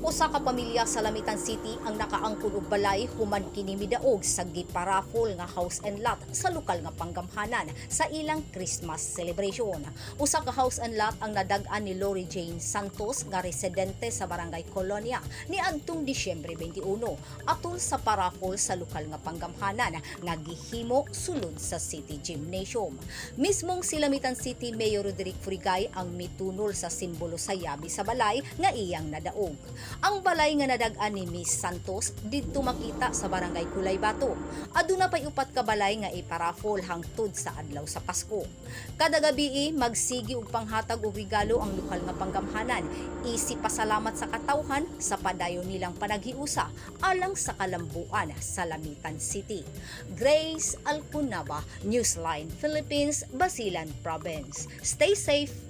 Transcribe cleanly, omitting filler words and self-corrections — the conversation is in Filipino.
Usa ka pamilya sa Lamitan City ang nakaangkon og balay human kini midaog sa giparafol nga house and lot sa lokal nga panggamhanan sa ilang Christmas celebration. Usa ka house and lot ang nadag-an ni Lori Jane Santos nga residente sa Barangay Colonia niadtong Disyembre 21 atol sa parafol sa lokal nga panggamhanan nga gihimo sulod sa City Gymnasium. Mismong si Lamitan City Mayor Roderick Furigay ang mitunol sa simbolo sa yabi sa balay nga iyang nadaog. Ang balay nga nadag-an ni Miss Santos didto makita sa Barangay Kulaybato. Aduna pay upat ka balay nga iparafol hangtod sa adlaw sa Pasko. Kada gabi magsigi og panghatag og regalo ang lokal nga panggamhanan. Isip pasalamat sa katawhan sa padayon nilang panaghiusa alang sa kalambuan sa Lamitan City. Grace Alpunaba, Newsline Philippines, Basilan Province. Stay safe.